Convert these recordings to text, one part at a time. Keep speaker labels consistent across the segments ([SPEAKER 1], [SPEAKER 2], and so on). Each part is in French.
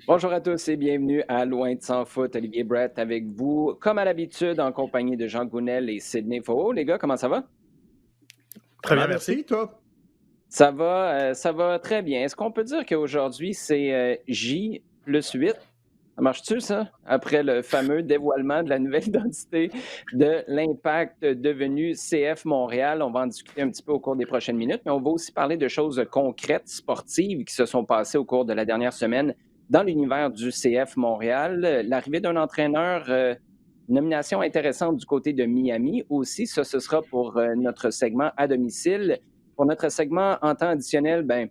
[SPEAKER 1] Bonjour à tous et bienvenue à Loin de sans foot. Olivier Brett avec vous, comme à l'habitude, en compagnie de Jean Gounel et Sidney Faux. Les gars, comment ça va?
[SPEAKER 2] Ça
[SPEAKER 3] Très bien,
[SPEAKER 2] va,
[SPEAKER 3] merci.
[SPEAKER 2] merci, toi?
[SPEAKER 1] Ça va très bien. Est-ce qu'on peut dire qu'aujourd'hui, c'est J plus 8? Ça marche-tu, ça? Après le fameux dévoilement de la nouvelle identité de l'Impact devenu CF Montréal. On va en discuter un petit peu au cours des prochaines minutes, mais on va aussi parler de choses concrètes, sportives qui se sont passées au cours de la dernière semaine dans l'univers du CF Montréal. L'arrivée d'un entraîneur, nomination intéressante du côté de Miami aussi. Ça, ce sera pour notre segment à domicile. Pour notre segment en temps additionnel, ben,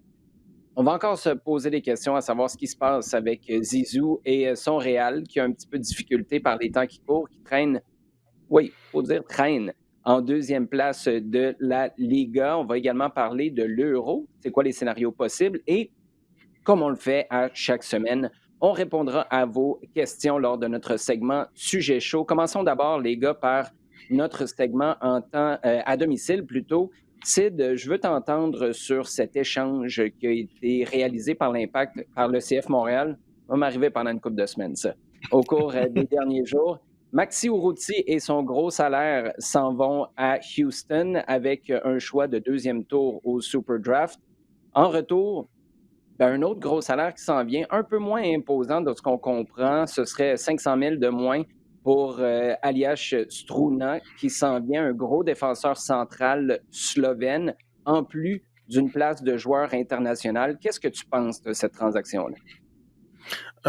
[SPEAKER 1] on va encore se poser des questions à savoir ce qui se passe avec Zizou et son Real, qui a un petit peu de difficulté par les temps qui courent, qui traîne, oui, il faut dire traîne, en deuxième place de la Liga. On va également parler de l'Euro, c'est quoi les scénarios possibles. Et comme on le fait à chaque semaine, on répondra à vos questions lors de notre segment Sujet chaud. Commençons d'abord, les gars, par notre segment en temps à domicile plutôt. Sid, je veux t'entendre sur cet échange qui a été réalisé par l'Impact, par le CF Montréal. Ça va m'arriver pendant une couple de semaines, ça. Au cours des derniers jours. Maxi Urruti et son gros salaire s'en vont à Houston avec un choix de deuxième tour au Super Draft. En retour, ben, un autre gros salaire qui s'en vient, un peu moins imposant de ce qu'on comprend, ce serait 500 000 de moins pour Aliash Struna, qui s'en vient, un gros défenseur central slovène, en plus d'une place de joueur international. Qu'est-ce que tu penses de cette transaction-là?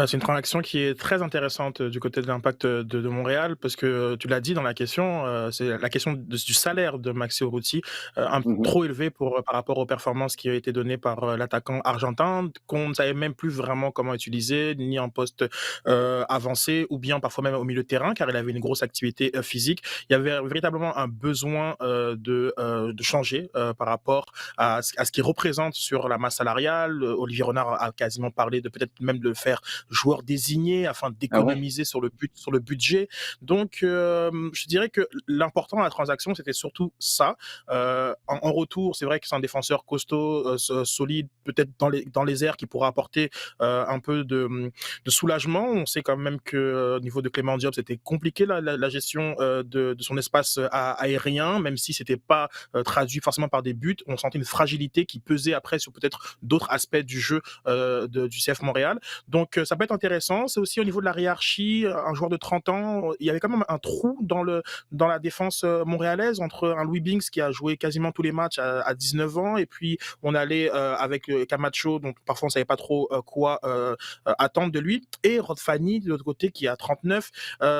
[SPEAKER 3] C'est une transaction qui est très intéressante du côté de l'Impact de Montréal parce que tu l'as dit dans la question, c'est la question du salaire de Maxi Urruti,
[SPEAKER 1] Mhm.
[SPEAKER 3] trop élevé par rapport aux performances qui ont été données par l'attaquant argentin, qu'on ne savait même plus vraiment comment utiliser, ni en poste avancé ou bien parfois même au milieu de terrain, car il avait une grosse activité physique. Il y avait véritablement un besoin de changer par rapport à ce qu'il représente sur la masse salariale. Olivier Renard a quasiment parlé de peut-être même de le faire joueur désigné afin
[SPEAKER 1] Ah ouais?
[SPEAKER 3] d'économiser sur le budget. Donc, je dirais que l'important dans la transaction, c'était surtout ça. En retour, c'est vrai que c'est un défenseur costaud, solide, peut-être dans les airs, qui pourra apporter un peu de soulagement. On sait quand même que au niveau de Clément Diop, c'était compliqué la gestion de son espace aérien, même si c'était pas traduit forcément par des buts. On sentait une fragilité qui pesait après sur peut-être d'autres aspects du jeu du CF Montréal. Donc, ça peut être intéressant. C'est aussi au niveau de la hiérarchie, un joueur de 30 ans, il y avait quand même un trou dans la défense montréalaise entre un Louis Binks qui a joué quasiment tous les matchs à 19 ans et puis on allait avec Camacho, donc parfois on savait pas trop quoi attendre de lui, et Rod Fanny de l'autre côté qui a 39.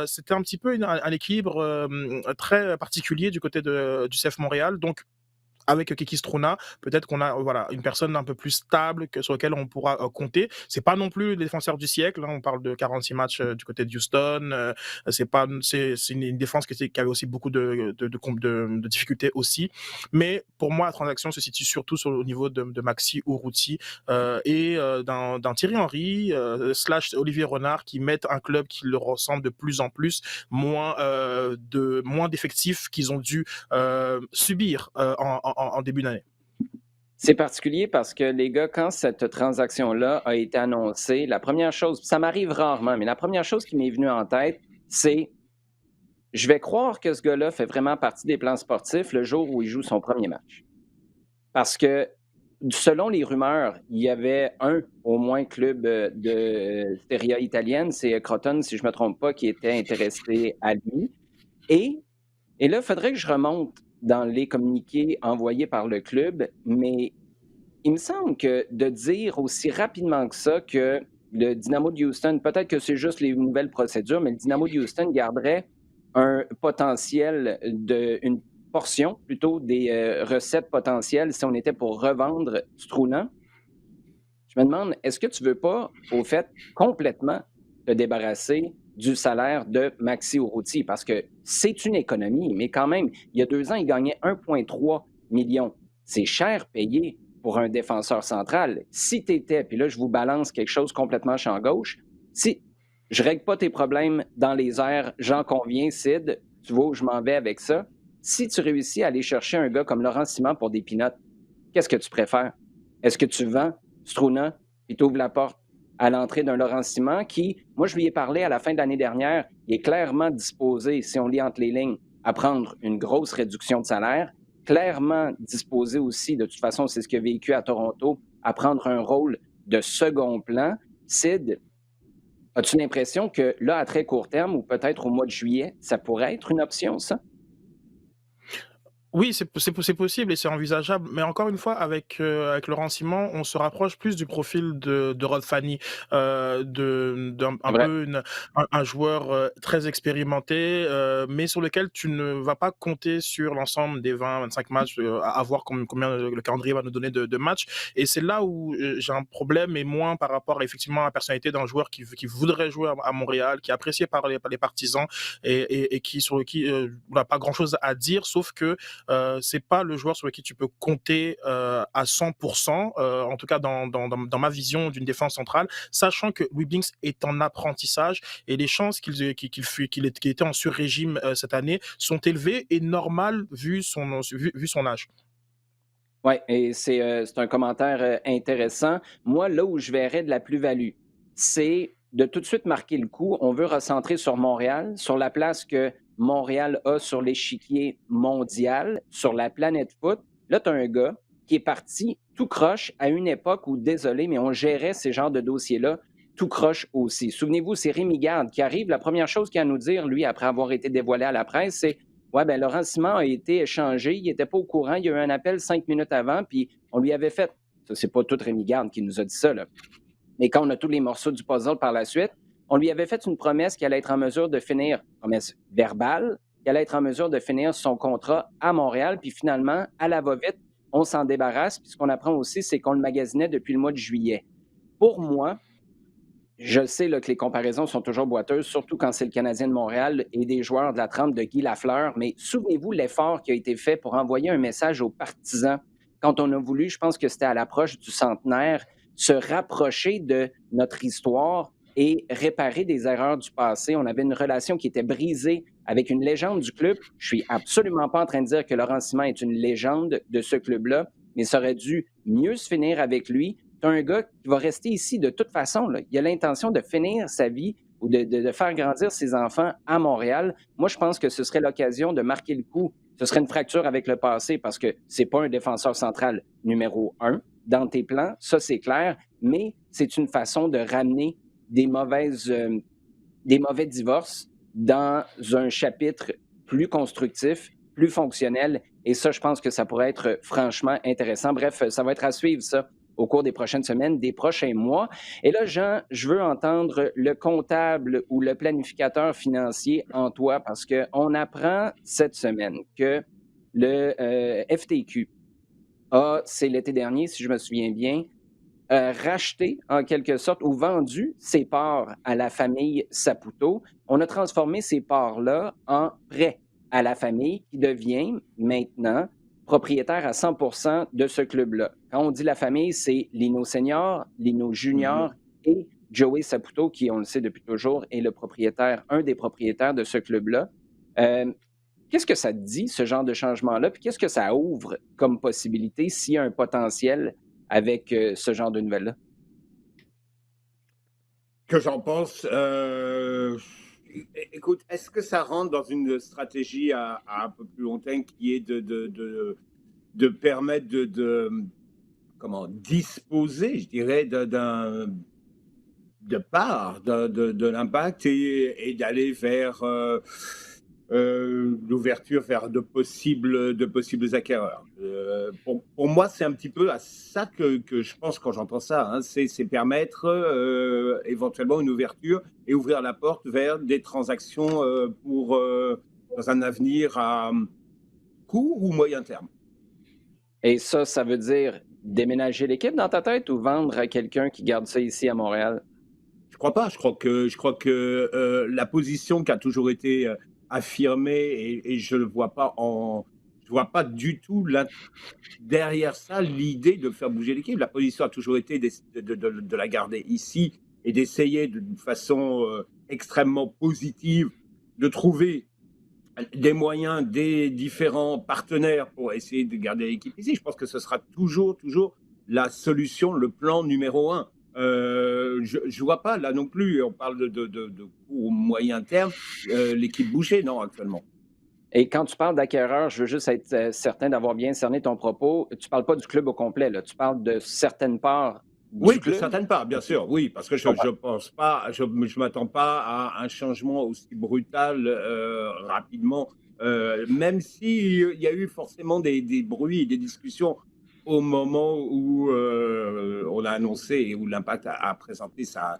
[SPEAKER 3] C'était un petit peu un équilibre très particulier du côté du CF Montréal. Donc avec Kiki Struna, peut-être qu'on a voilà une personne un peu plus stable sur laquelle on pourra compter. C'est pas non plus le défenseur du siècle, hein, on parle de 46 matchs du côté de Houston. C'est pas c'est une défense qui avait aussi beaucoup de difficultés aussi. Mais pour moi, la transaction se situe surtout au niveau de Maxi Urruti et d'un Thierry Henry slash Olivier Renard qui mettent un club qui leur ressemble de plus en plus, moins d'effectifs qu'ils ont dû subir en début d'année.
[SPEAKER 1] C'est particulier parce que les gars, quand cette transaction-là a été annoncée, la première chose, ça m'arrive rarement, mais la première chose qui m'est venue en tête, c'est je vais croire que ce gars-là fait vraiment partie des plans sportifs le jour où il joue son premier match. Parce que selon les rumeurs, il y avait un au moins club de Serie A italienne, c'est Crotone, si je ne me trompe pas, qui était intéressé à lui. Et, et là, il faudrait que je remonte dans les communiqués envoyés par le club, mais il me semble que de dire aussi rapidement que ça que le Dynamo de Houston, peut-être que c'est juste les nouvelles procédures, mais le Dynamo de Houston garderait un potentiel une portion plutôt des recettes potentielles si on était pour revendre Struna. Je me demande, est-ce que tu veux pas, au fait, complètement te débarrasser du salaire de Maxi Urruti? Parce que c'est une économie, mais quand même, il y a 2 ans, il gagnait 1,3 million. C'est cher payé pour un défenseur central. Si tu étais, puis là, je vous balance quelque chose complètement champ gauche, si je règle pas tes problèmes dans les airs, j'en conviens, Sid, tu vois où je m'en vais avec ça. Si tu réussis à aller chercher un gars comme Laurent Simon pour des pinottes, qu'est-ce que tu préfères? Est-ce que tu vends Struna, puis tu ouvres la porte à l'entrée d'un Laurent Simon qui, moi, je lui ai parlé à la fin de l'année dernière, il est clairement disposé, si on lit entre les lignes, à prendre une grosse réduction de salaire, clairement disposé aussi, de toute façon, c'est ce qu'il a vécu à Toronto, à prendre un rôle de second plan. Sid, as-tu l'impression que là, à très court terme, ou peut-être au mois de juillet, ça pourrait être une option, ça?
[SPEAKER 3] Oui, c'est possible et c'est envisageable, mais encore une fois, avec Laurent Simon, on se rapproche plus du profil de Rod Fanny, d'un
[SPEAKER 1] C'est
[SPEAKER 3] un
[SPEAKER 1] vrai.
[SPEAKER 3] peu un joueur très expérimenté, mais sur lequel tu ne vas pas compter sur l'ensemble des 20-25 matchs, à voir combien le calendrier va nous donner de matchs. Et c'est là où j'ai un problème, et moins par rapport effectivement à la personnalité d'un joueur qui voudrait jouer à Montréal, qui est apprécié par les partisans et sur qui on n'a pas grand-chose à dire, sauf que c'est pas le joueur sur lequel tu peux compter à 100%, en tout cas dans ma vision d'une défense centrale, sachant que Louis Blinks est en apprentissage et les chances qu'il était en sur-régime cette année sont élevées et normales vu son âge.
[SPEAKER 1] Oui, et c'est un commentaire intéressant. Moi, là où je verrais de la plus-value, c'est de tout de suite marquer le coup. On veut recentrer sur Montréal, sur la place que Montréal a sur l'échiquier mondial, sur la planète foot. Là, tu as un gars qui est parti tout croche à une époque où, désolé, mais on gérait ces genres de dossiers-là tout croche aussi. Souvenez-vous, c'est Rémi Garde qui arrive. La première chose qu'il a à nous dire, lui, après avoir été dévoilé à la presse, c'est ouais, ben Laurent Simon a été échangé, il n'était pas au courant, il y a eu un appel 5 minutes avant, puis on lui avait fait. Ça, c'est pas tout Rémi Garde qui nous a dit ça, là. Mais quand on a tous les morceaux du puzzle par la suite, on lui avait fait une promesse qu'elle allait être en mesure de finir, promesse verbale, qu'elle allait être en mesure de finir son contrat à Montréal, puis finalement, à la va-vite, on s'en débarrasse. Puis ce qu'on apprend aussi, c'est qu'on le magasinait depuis le mois de juillet. Pour moi, je sais là, que les comparaisons sont toujours boiteuses, surtout quand c'est le Canadien de Montréal et des joueurs de la trempe de Guy Lafleur, mais souvenez-vous l'effort qui a été fait pour envoyer un message aux partisans quand on a voulu, je pense que c'était à l'approche du centenaire, se rapprocher de notre histoire et réparer des erreurs du passé. On avait une relation qui était brisée avec une légende du club. Je suis absolument pas en train de dire que Laurent Simon est une légende de ce club-là, mais ça aurait dû mieux se finir avec lui. Tu as un gars qui va rester ici de toute façon. Là. Il a l'intention de finir sa vie ou de faire grandir ses enfants à Montréal. Moi, je pense que ce serait l'occasion de marquer le coup. Ce serait une fracture avec le passé parce que c'est pas un défenseur central numéro un dans tes plans, ça c'est clair, mais c'est une façon de ramener des mauvais divorces dans un chapitre plus constructif, plus fonctionnel. Et ça, je pense que ça pourrait être franchement intéressant. Bref, ça va être à suivre, ça, au cours des prochaines semaines, des prochains mois. Et là, Jean, je veux entendre le comptable ou le planificateur financier en toi parce qu'on apprend cette semaine que le FTQ c'est l'été dernier, si je me souviens bien, racheté en quelque sorte ou vendu ses parts à la famille Saputo. On a transformé ces parts-là en prêt à la famille qui devient maintenant propriétaire à 100% de ce club-là. Quand on dit la famille, c'est Lino Senior, Lino
[SPEAKER 2] Mhm.
[SPEAKER 1] Junior et Joey Saputo, qui, on le sait depuis toujours, est le propriétaire, un des propriétaires de ce club-là. Euh, Qu'est-ce que ça te dit, ce genre de changement-là? Puis qu'est-ce que ça ouvre comme possibilité s'il y a un potentiel avec ce genre de nouvelles-là?
[SPEAKER 2] Que j'en pense. Écoute, est-ce que ça rentre dans une stratégie à un peu plus long terme qui est de permettre comment disposer, je dirais, de part de l'impact et d'aller vers l'ouverture vers de possibles acquéreurs. Pour moi, c'est un petit peu à ça que je pense quand j'entends ça. Hein. C'est permettre éventuellement une ouverture et ouvrir la porte vers des transactions dans un avenir à court ou moyen terme.
[SPEAKER 1] Et ça veut dire déménager l'équipe dans ta tête ou vendre à quelqu'un qui garde ça ici à Montréal?
[SPEAKER 2] Je crois pas. Je crois que la position qui a toujours été affirmée et je vois pas du tout derrière ça l'idée de faire bouger l'équipe. La position a toujours été de la garder ici et d'essayer d'une façon extrêmement positive de trouver des moyens des différents partenaires pour essayer de garder l'équipe ici. Je pense que ce sera toujours la solution, le plan numéro un. Je vois pas là non plus, on parle de court moyen terme, l'équipe bouger, non, actuellement.
[SPEAKER 1] Et quand tu parles d'acquéreur, je veux juste être certain d'avoir bien cerné ton propos. Tu parles pas du club au complet, là. Tu parles de certaines parts du
[SPEAKER 2] Oui, de
[SPEAKER 1] club?
[SPEAKER 2] certaines parts, bien sûr, oui, parce que
[SPEAKER 1] Je comprends.
[SPEAKER 2] je pense pas, je m'attends pas à un changement aussi brutal, rapidement, même si, il y a eu forcément des bruits et des discussions au moment où, on a annoncé et où l'Impact a présenté sa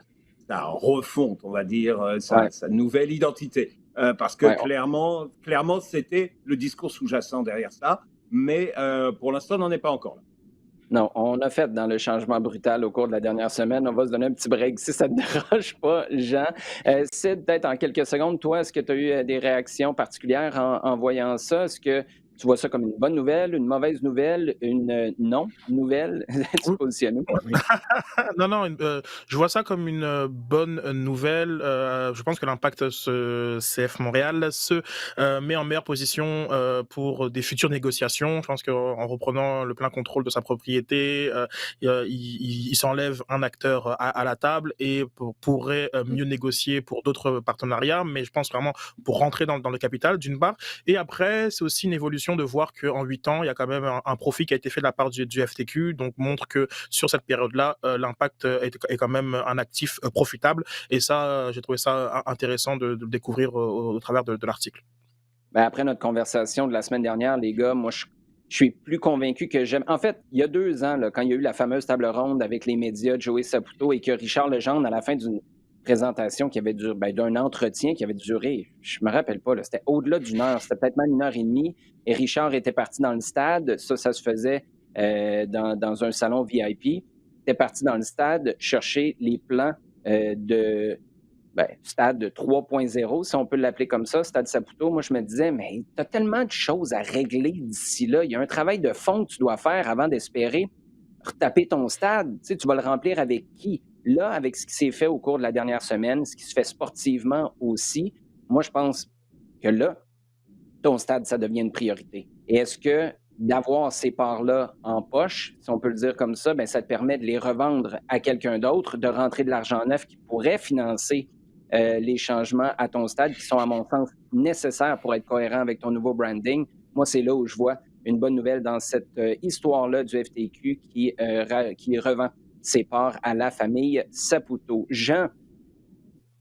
[SPEAKER 2] refonte, on va dire,
[SPEAKER 1] Ouais,
[SPEAKER 2] sa nouvelle identité. Parce que
[SPEAKER 1] ouais.
[SPEAKER 2] clairement, c'était le discours sous-jacent derrière ça, mais pour l'instant, on n'en est pas encore là.
[SPEAKER 1] Non, on a fait dans le changement brutal au cours de la dernière semaine. On va se donner un petit break si ça ne te dérange pas, Jean. Sid, peut-être en quelques secondes, toi, est-ce que tu as eu des réactions particulières en voyant ça? Est-ce que tu vois ça comme une bonne nouvelle, une mauvaise nouvelle, une non-nouvelle? Tu te positionnes où?
[SPEAKER 3] Non, non, je vois ça comme une bonne nouvelle. Je pense que l'Impact CF Montréal se met en meilleure position pour des futures négociations. Je pense qu'en reprenant le plein contrôle de sa propriété, il s'enlève un acteur à la table et pourrait mieux négocier pour d'autres partenariats. Mais je pense vraiment pour rentrer dans le capital, d'une part. Et après, c'est aussi une évolution de voir qu'en 8 ans, il y a quand même un profit qui a été fait de la part du FTQ, donc montre que sur cette période-là, l'Impact est quand même un actif profitable. Et ça, j'ai trouvé ça intéressant de le découvrir au travers de l'article.
[SPEAKER 1] Ben, après notre conversation de la semaine dernière, les gars, moi, je suis plus convaincu que j'aime. En fait, il y a 2 ans, là, quand il y a eu la fameuse table ronde avec les médias, Joey Saputo, et que Richard Legendre, à la fin d'une présentation qui avait duré, ben, d'un entretien qui avait duré, je me rappelle pas, là, c'était au-delà d'une heure, c'était peut-être même 1 heure et demie, et Richard était parti dans le stade. Ça se faisait dans un salon VIP. Il était parti dans le stade chercher les plans de stade 3.0, si on peut l'appeler comme ça, stade Saputo. Moi, je me disais, mais tu as tellement de choses à régler d'ici là. Il y a un travail de fond que tu dois faire avant d'espérer retaper ton stade. Tu sais, tu vas le remplir avec qui? Là, avec ce qui s'est fait au cours de la dernière semaine, ce qui se fait sportivement aussi, moi, je pense que là, ton stade, ça devient une priorité. Et est-ce que d'avoir ces parts-là en poche, si on peut le dire comme ça, ben, ça te permet de les revendre à quelqu'un d'autre, de rentrer de l'argent neuf qui pourrait financer les changements à ton stade qui sont, à mon sens, nécessaires pour être cohérent avec ton nouveau branding. Moi, c'est là où je vois une bonne nouvelle dans cette histoire-là du FTQ qui revend ses parts à la famille Saputo. Jean,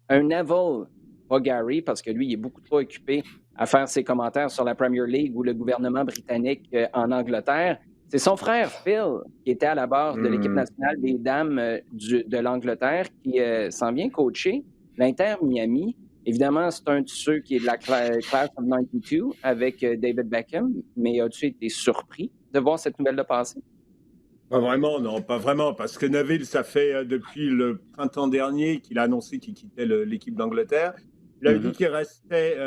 [SPEAKER 1] un Neville, pas Gary, parce que lui, il est beaucoup trop occupé à faire ses commentaires sur la Premier League ou le gouvernement britannique en Angleterre. C'est son frère Phil qui était à la barre de l'équipe
[SPEAKER 2] Mmh.
[SPEAKER 1] nationale des dames de l'Angleterre qui s'en vient coacher l'Inter Miami. Évidemment, c'est un de ceux qui est de la class of 92 avec David Beckham, mais as-tu été surpris de voir cette nouvelle-là passer?
[SPEAKER 2] Pas vraiment, non, pas vraiment, parce que Neville, ça fait depuis le printemps dernier qu'il a annoncé qu'il quittait l'équipe d'Angleterre. Il avait dit
[SPEAKER 1] Mhm.
[SPEAKER 2] qu'il restait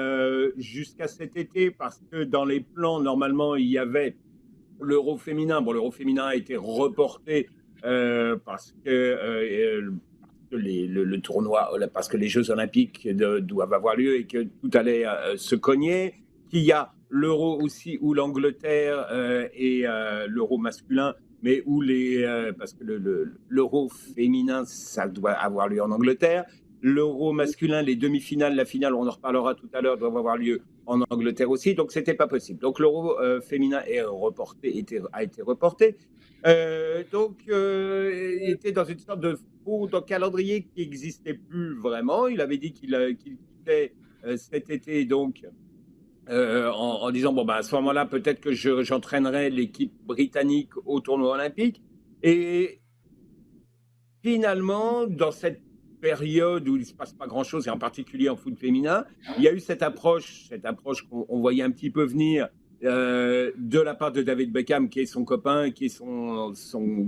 [SPEAKER 2] jusqu'à cet été parce que dans les plans, normalement, il y avait l'Euro féminin. Bon, l'Euro féminin a été reporté parce que le tournoi, parce que les Jeux Olympiques doivent avoir lieu et que tout allait se cogner. Qu'il y a l'Euro aussi où l'Angleterre et l'Euro masculin, mais où parce que l'Euro féminin, ça doit avoir lieu en Angleterre. L'Euro masculin, les demi-finales, la finale, on en reparlera tout à l'heure, doivent avoir lieu en Angleterre aussi, donc c'était pas possible. Donc l'Euro féminin a été reporté. Il était dans une sorte de faux calendrier qui n'existait plus vraiment. Il avait dit qu'il quittait cet été, donc en disant bon bah à ce moment-là peut-être que j'entraînerai l'équipe britannique au tournoi olympique. Et finalement, dans cette période où il ne se passe pas grand-chose, et en particulier en foot féminin, il y a eu cette approche qu'on voyait un petit peu venir de la part de David Beckham, qui est son copain, qui est son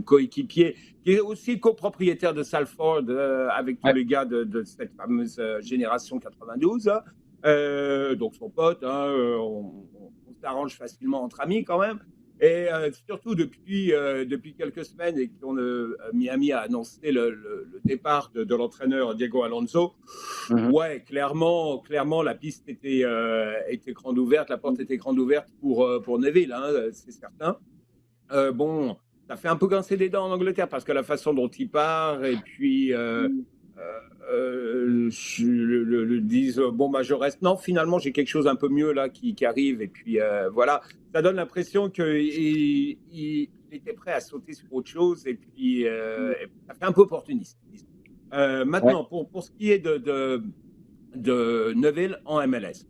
[SPEAKER 2] coéquipier, qui est aussi copropriétaire de Salford avec tous
[SPEAKER 1] Ouais.
[SPEAKER 2] les gars de cette fameuse génération 92. Donc son pote, hein, on s'arrange facilement entre amis quand même. Et surtout depuis quelques semaines et qu'on Miami a annoncé le départ de l'entraîneur Diego Alonso,
[SPEAKER 1] Mhm.
[SPEAKER 2] ouais, clairement, la piste était grande ouverte, la porte était grande ouverte pour Neville, hein, c'est certain. Bon, ça fait un peu grincer des dents en Angleterre parce que la façon dont il part et puis disent bon bah je reste. Non, finalement j'ai quelque chose un peu mieux là qui arrive et puis voilà, ça donne l'impression qu'il était prêt à sauter sur autre chose et puis ça fait un peu opportuniste.
[SPEAKER 1] Ouais.
[SPEAKER 2] Maintenant pour ce qui est de Neville en MLS.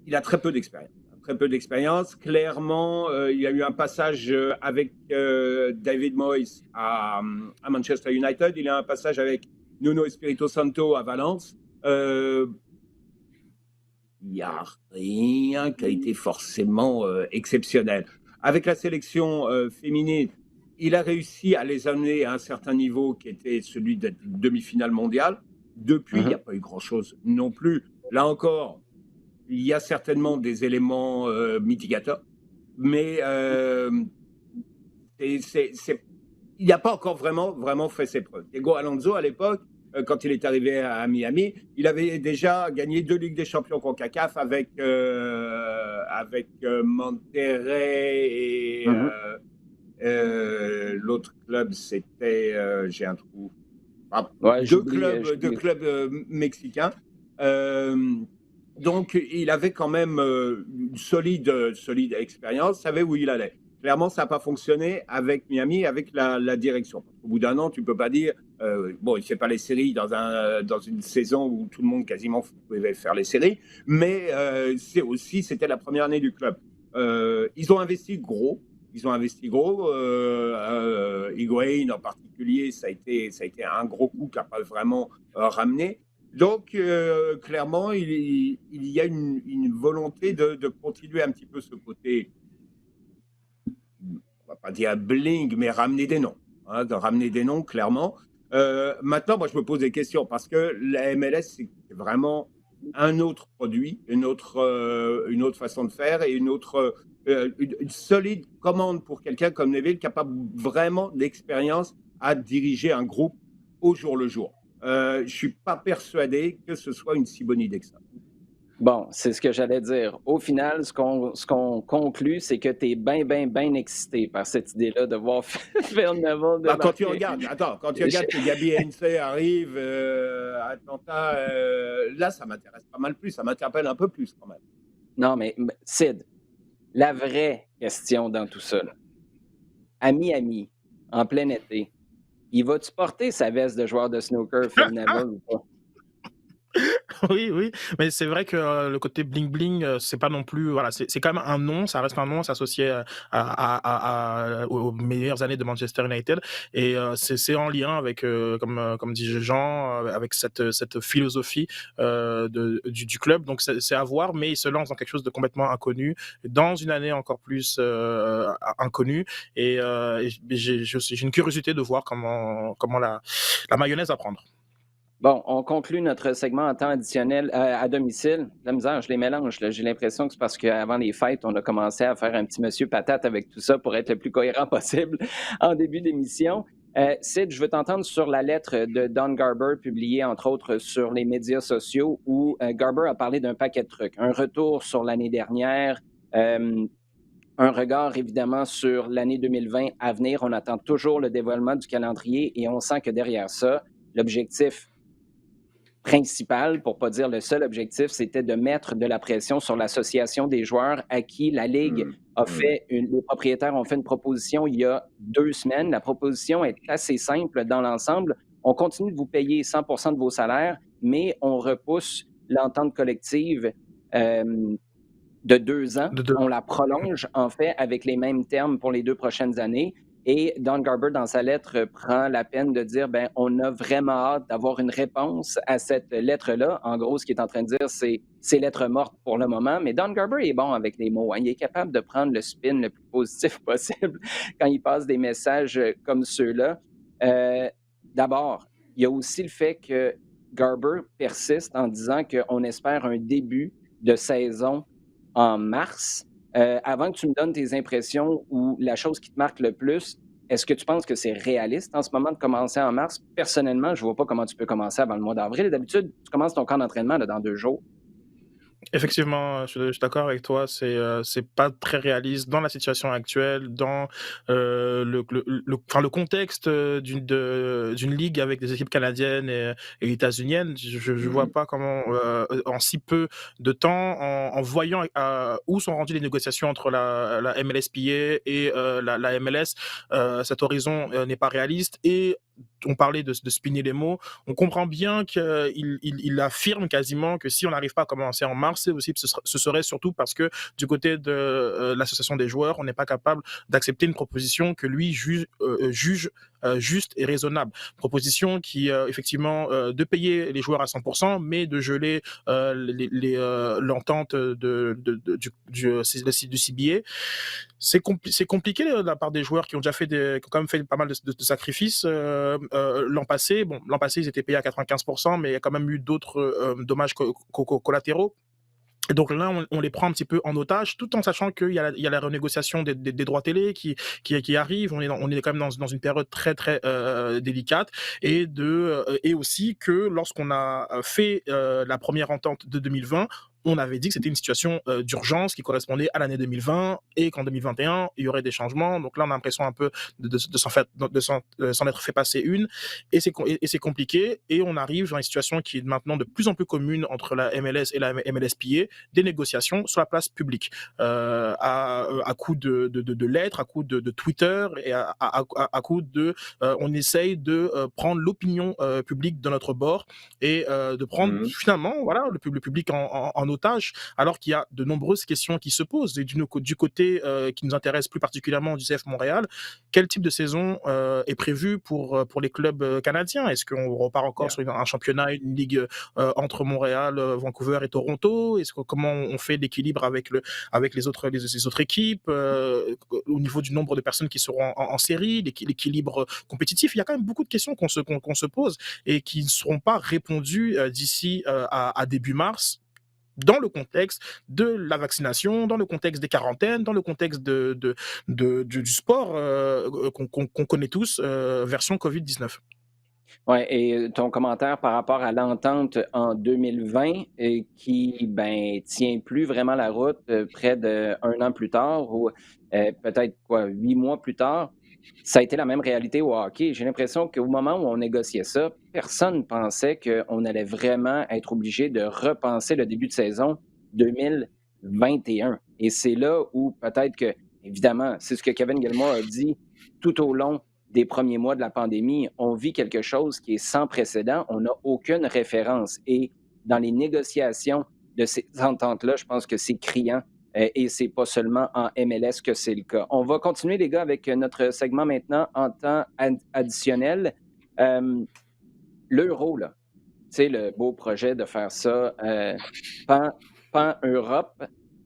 [SPEAKER 2] Il a très peu d'expérience. Très peu d'expérience. Clairement, il y a eu un passage avec David Moyes à Manchester United. Il y a un passage avec Nuno Espirito Santo à Valence. Il n'y a rien qui a été forcément exceptionnel. Avec la sélection féminine, il a réussi à les amener à un certain niveau qui était celui de demi-finale mondiale. Depuis, il n'y a pas eu grand-chose non plus. Là encore, il y a certainement des éléments mitigateurs, mais il n'a pas encore vraiment fait ses preuves. Diego Alonso, à l'époque, quand il est arrivé à Miami, il avait déjà gagné 2 Ligues des Champions CONCACAF avec Monterrey et l'autre club, c'était, j'ai un trou,
[SPEAKER 1] Ouais,
[SPEAKER 2] deux clubs mexicains. Donc, il avait quand même une solide expérience, savait où il allait. Clairement, ça n'a pas fonctionné avec Miami, avec la direction. Au bout d'un an, tu ne peux pas dire bon, il ne fait pas les séries dans une saison où tout le monde quasiment pouvait faire les séries, mais c'était la première année du club. Ils ont investi gros. Higuaín en particulier, ça a été un gros coup qui n'a pas vraiment ramené. Donc, clairement, il y a une volonté de continuer un petit peu ce côté, on va pas dire bling, mais ramener des noms. Hein, de ramener des noms, clairement. Maintenant, moi, je me pose des questions parce que la MLS, c'est vraiment un autre produit, une autre façon de faire et une solide commande pour quelqu'un comme Neville qui n'a pas vraiment d'expérience à diriger un groupe au jour le jour. Je ne suis pas persuadé que ce soit une si bonne idée que ça.
[SPEAKER 1] Bon, c'est ce que j'allais dire. Au final, ce qu'on conclut, c'est que tu es bien excité par cette idée-là de voir Phil Neville
[SPEAKER 2] Bah, quand tu
[SPEAKER 1] débarquer.
[SPEAKER 2] regardes que Gabi Heinze arrive à Atlanta, là, ça m'intéresse pas mal plus. Ça m'interpelle un peu plus quand même.
[SPEAKER 1] Non, mais Sid, la vraie question dans tout ça, là, à Miami, en plein été, il va-tu porter sa veste de joueur de snooker, Phil Neville, ou pas?
[SPEAKER 3] Oui, oui, mais c'est vrai que le côté bling bling, c'est pas non plus, voilà, c'est quand même un nom, ça reste un nom associé aux meilleures années de Manchester United, et c'est en lien avec, comme dit Jean, avec cette philosophie du club. Donc c'est à voir, mais il se lance dans quelque chose de complètement inconnu, dans une année encore plus inconnue, et j'ai une curiosité de voir comment la mayonnaise va prendre.
[SPEAKER 1] Bon, on conclut notre segment en temps additionnel à domicile. La misère, je les mélange, là. J'ai l'impression que c'est parce qu'avant les fêtes, on a commencé à faire un petit monsieur patate avec tout ça pour être le plus cohérent possible en début d'émission. Sid, je veux t'entendre sur la lettre de Don Garber publiée, entre autres, sur les médias sociaux, où Garber a parlé d'un paquet de trucs. Un retour sur l'année dernière, un regard, évidemment, sur l'année 2020 à venir. On attend toujours le dévoilement du calendrier et on sent que derrière ça, l'objectif principal, pour ne pas dire le seul objectif, c'était de mettre de la pression sur l'association des joueurs à qui la Ligue a fait les propriétaires ont fait une proposition il y a 2 semaines. La proposition est assez simple dans l'ensemble. On continue de vous payer 100% de vos salaires, mais on repousse l'entente collective de 2 ans. On la prolonge, en fait, avec les mêmes termes pour les 2 prochaines années. Et Don Garber, dans sa lettre, prend la peine de dire, ben, on a vraiment hâte d'avoir une réponse à cette lettre-là. En gros, ce qu'il est en train de dire, c'est lettre morte pour le moment. Mais Don Garber est bon avec les mots. Hein. Il est capable de prendre le spin le plus positif possible quand il passe des messages comme ceux-là. D'abord, il y a aussi le fait que Garber persiste en disant qu'on espère un début de saison en mars. Avant que tu me donnes tes impressions ou la chose qui te marque le plus, est-ce que tu penses que c'est réaliste en ce moment de commencer en mars? Personnellement, je ne vois pas comment tu peux commencer avant le mois d'avril. D'habitude, tu commences ton camp d'entraînement là, dans 2 jours.
[SPEAKER 3] Effectivement, je suis d'accord avec toi, c'est pas très réaliste dans la situation actuelle, dans, le contexte, d'une ligue avec des équipes canadiennes et états-uniennes. Je vois
[SPEAKER 2] Mhm.
[SPEAKER 3] pas comment, en si peu de temps, en voyant, où sont rendues les négociations entre la MLSPA et la MLS, cet horizon, n'est pas réaliste et on parlait de spinner les mots. On comprend bien qu'il affirme quasiment que si on n'arrive pas à commencer en mars, c'est aussi, ce serait surtout parce que du côté de l'association des joueurs, on n'est pas capable d'accepter une proposition que lui juge juste et raisonnable. Proposition qui, effectivement, de payer les joueurs à 100%, mais de geler l'entente du CBA. C'est compliqué de la part des joueurs qui ont déjà qui ont quand même fait pas mal de sacrifices l'an passé. Bon, l'an passé, ils étaient payés à 95%, mais il y a quand même eu d'autres dommages collatéraux. Et donc là, on les prend un petit peu en otage, tout en sachant qu'il y a la renégociation des droits télé qui arrive. On est quand même dans une période très très délicate et aussi que lorsqu'on a fait la première entente de 2020, on avait dit que c'était une situation d'urgence qui correspondait à l'année 2020 et qu'en 2021, il y aurait des changements. Donc là, on a l'impression un peu s'en être fait passer une et c'est compliqué. Et on arrive dans une situation qui est maintenant de plus en plus commune entre la MLS et la MLSPA, des négociations sur la place publique, à coup de lettres, à coup de Twitter et à coup on essaye de prendre l'opinion publique de notre bord et de prendre
[SPEAKER 2] Mhm.
[SPEAKER 3] finalement voilà, le public en otage, alors qu'il y a de nombreuses questions qui se posent. Et du côté qui nous intéresse plus particulièrement du CF Montréal, quel type de saison est prévu pour les clubs canadiens? Est-ce qu'on repart encore
[SPEAKER 2] Yeah.
[SPEAKER 3] sur un championnat, une ligue entre Montréal, Vancouver et Toronto? Comment on fait l'équilibre avec les autres équipes au niveau du nombre de personnes qui seront en série, l'équilibre compétitif? Il y a quand même beaucoup de questions qu'on se pose et qui ne seront pas répondues d'ici à début mars, dans le contexte de la vaccination, dans le contexte des quarantaines, dans le contexte du sport qu'on connaît tous, version Covid-19.
[SPEAKER 1] Ouais, et ton commentaire par rapport à l'entente en 2020 qui ben tient plus vraiment la route près d'un an plus tard ou peut-être quoi, 8 mois plus tard, ça a été la même réalité au hockey. J'ai l'impression qu'au moment où on négociait ça, personne ne pensait qu'on allait vraiment être obligé de repenser le début de saison 2021. Et c'est là où peut-être que, évidemment, c'est ce que Kevin Gilmore a dit tout au long des premiers mois de la pandémie, on vit quelque chose qui est sans précédent. On n'a aucune référence. Et dans les négociations de ces ententes-là, je pense que c'est criant. Et c'est pas seulement en MLS que c'est le cas. On va continuer, les gars, avec notre segment maintenant en temps additionnel. Euh, L'euro, là, tu sais, le beau projet de faire ça pan, pan-Europe,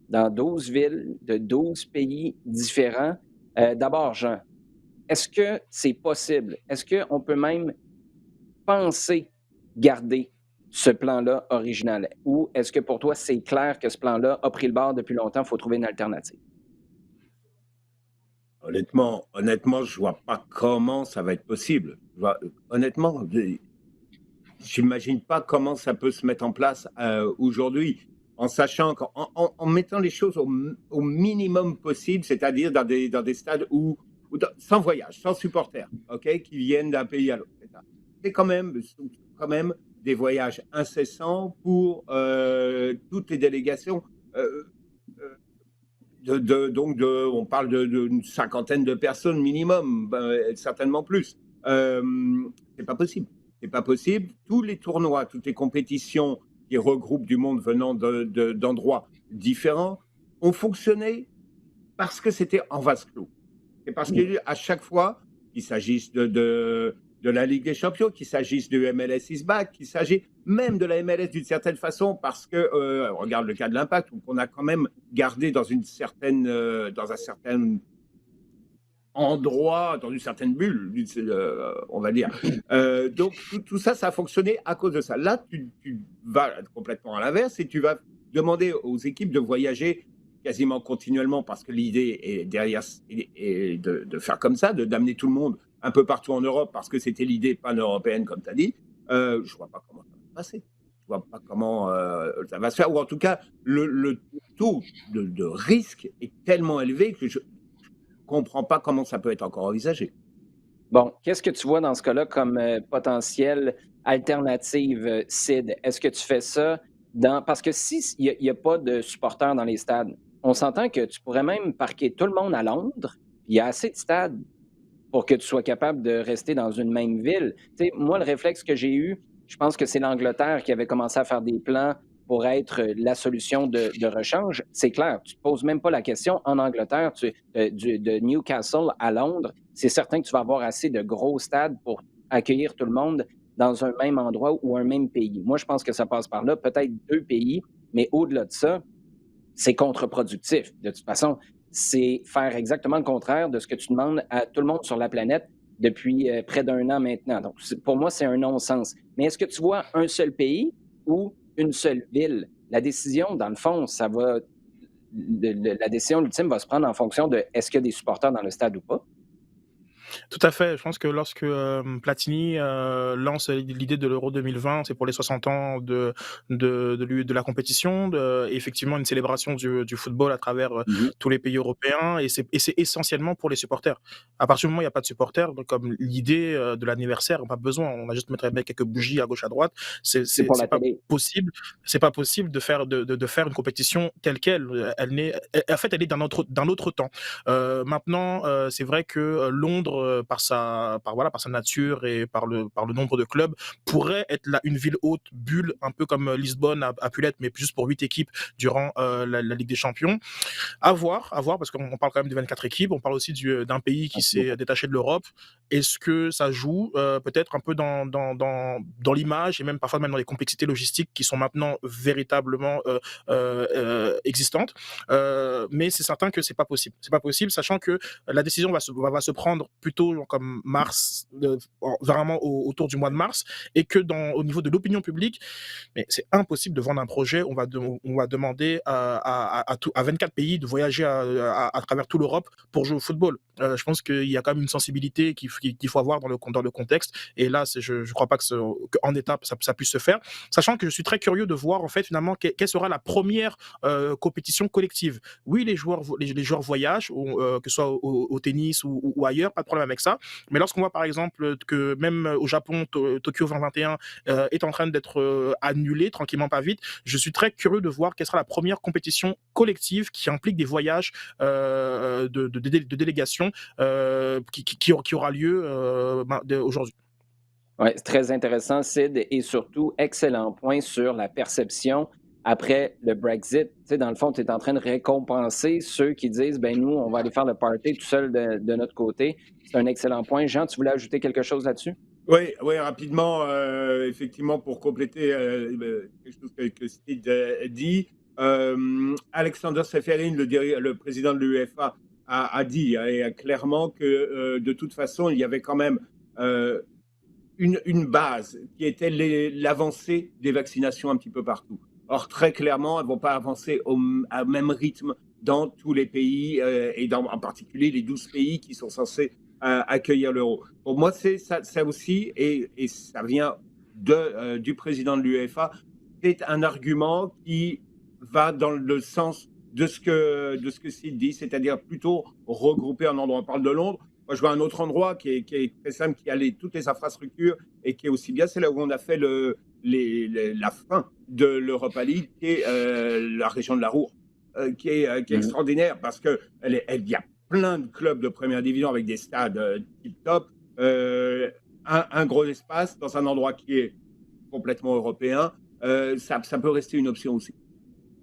[SPEAKER 1] dans 12 villes de 12 pays différents. D'abord, Jean, est-ce que c'est possible? Est-ce qu'on peut même penser garder ce plan-là original? Ou est-ce que pour toi, c'est clair que ce plan-là a pris le bord depuis longtemps, il faut trouver une alternative?
[SPEAKER 2] Honnêtement, je vois pas comment ça va être possible. Honnêtement, j'imagine pas comment ça peut se mettre en place aujourd'hui, en sachant en mettant les choses au minimum possible, c'est-à-dire dans des stades sans voyage, sans supporters, ok, qui viennent d'un pays à l'autre. C'est quand même des voyages incessants pour toutes les délégations. Euh, euh, on parle d'une cinquantaine de personnes minimum, certainement plus. C'est pas possible. C'est pas possible. Tous les tournois, toutes les compétitions qui regroupent du monde venant d'endroits différents ont fonctionné parce que c'était en vase clos. Et parce qu'à chaque fois, qu'il s'agisse de la Ligue des Champions, qu'il s'agisse du MLS is back, qu'il s'agisse même de la MLS d'une certaine façon, parce que, regarde le cas de l'Impact, où on a quand même gardé dans dans un certain endroit, dans une certaine bulle, on va dire. Donc tout ça, ça a fonctionné à cause de ça. Là, tu vas complètement à l'inverse et tu vas demander aux équipes de voyager quasiment continuellement parce que l'idée est derrière est de faire comme ça, d'amener tout le monde un peu partout en Europe parce que c'était l'idée pan-européenne, comme tu as dit. Je ne vois pas comment ça va se passer. vois pas comment ça va se faire. Ou en tout cas, le taux de risque est tellement élevé que je comprends pas comment ça peut être encore envisagé.
[SPEAKER 1] Bon, qu'est-ce que tu vois dans ce cas-là comme potentielle alternative, Sid? Est-ce que tu fais ça parce que si il y a pas de supporters dans les stades, on s'entend que tu pourrais même parquer tout le monde à Londres, puis il y a assez de stades pour que tu sois capable de rester dans une même ville. Tu sais, moi, le réflexe que j'ai eu, je pense que c'est l'Angleterre qui avait commencé à faire des plans pour être la solution de rechange. C'est clair, tu ne te poses même pas la question. En Angleterre, de Newcastle à Londres, c'est certain que tu vas avoir assez de gros stades pour accueillir tout le monde dans un même endroit ou un même pays. Moi, je pense que ça passe par là, peut-être deux pays, mais au-delà de ça, c'est contre-productif. De toute façon, c'est faire exactement le contraire de ce que tu demandes à tout le monde sur la planète depuis près d'un an maintenant. Donc, pour moi, c'est un non-sens. Mais est-ce que tu vois un seul pays ou une seule ville? La décision, dans le fond, la décision ultime va se prendre en fonction de est-ce qu'il y a des supporters dans le stade ou pas.
[SPEAKER 3] Tout à fait. Je pense que lorsque Platini lance l'idée de l'Euro 2020, c'est pour les 60 ans de la compétition, et effectivement une célébration du football à travers
[SPEAKER 1] Mhm.
[SPEAKER 3] tous les pays européens, et c'est essentiellement pour les supporters. À partir du moment où il n'y a pas de supporters, donc comme l'idée de l'anniversaire, on n'a pas besoin, on a juste mettre avec quelques bougies à gauche à droite,
[SPEAKER 1] C'est pour la
[SPEAKER 3] c'est pas
[SPEAKER 1] télé.
[SPEAKER 3] possible, c'est pas possible de faire une compétition telle quelle. En fait, elle est d'un autre temps. Maintenant, c'est vrai que Londres, par sa nature et par le nombre de clubs, pourrait être une ville haute, bulle, un peu comme Lisbonne a pu l'être, mais juste pour 8 équipes durant la Ligue des Champions. À voir, parce qu'on parle quand même de 24 équipes, on parle aussi d'un pays qui
[SPEAKER 1] Merci beaucoup.
[SPEAKER 3] s'est détaché de l'Europe. Est-ce que ça joue peut-être un peu dans l'image, et même parfois même dans les complexités logistiques qui sont maintenant véritablement existantes. Mais c'est certain que c'est pas possible. C'est pas possible, sachant que la décision va se prendre plutôt genre comme mars, vraiment autour du mois de mars, et que au niveau de l'opinion publique, mais c'est impossible de vendre un projet. On va demander à 24 pays de voyager à travers toute l'Europe pour jouer au football. Je pense qu'il y a quand même une sensibilité qu'il faut avoir dans le contexte. Et là, je ne crois pas qu'en étape, ça puisse se faire. Sachant que je suis très curieux de voir, en fait, finalement, quelle sera la première compétition collective. Oui, les joueurs voyagent, que ce soit au tennis ou ailleurs, pas de problème avec ça. Mais lorsqu'on voit, par exemple, que même au Japon, Tokyo 2021 est en train d'être annulé tranquillement pas vite, je suis très curieux de voir quelle sera la première compétition collective qui implique des voyages de délégation qui aura lieu aujourd'hui.
[SPEAKER 1] Oui, c'est très intéressant, Sid, et surtout, excellent point sur la perception après le Brexit. Tu sais, dans le fond, tu es en train de récompenser ceux qui disent, ben nous, on va aller faire le party tout seul de notre côté. C'est un excellent point. Jean, tu voulais ajouter quelque chose là-dessus?
[SPEAKER 2] Oui, oui, rapidement, effectivement, pour compléter quelque chose que Steve dit, Alexander Seferin, le président de l'UEFA, a dit clairement que de toute façon, il y avait quand même euh, une base qui était l'avancée des vaccinations un petit peu partout. Or, très clairement, elles ne vont pas avancer au même rythme dans tous les pays, en particulier les 12 pays qui sont censés accueillir l'euro. Pour moi, c'est ça aussi, et ça vient du président de l'UEFA, c'est un argument qui va dans le sens de ce que Sid dit, c'est-à-dire plutôt regrouper un endroit. On parle de Londres. Moi, je vois un autre endroit qui est très simple, qui a toutes les infrastructures et qui est aussi bien. C'est là où on a fait la fin de l'Europa League, qui est la région de la Ruhr, qui est
[SPEAKER 1] Mhm.
[SPEAKER 2] extraordinaire parce qu'il y a plein de clubs de première division avec des stades tip-top, un gros espace dans un endroit qui est complètement européen. Ça peut rester une option aussi.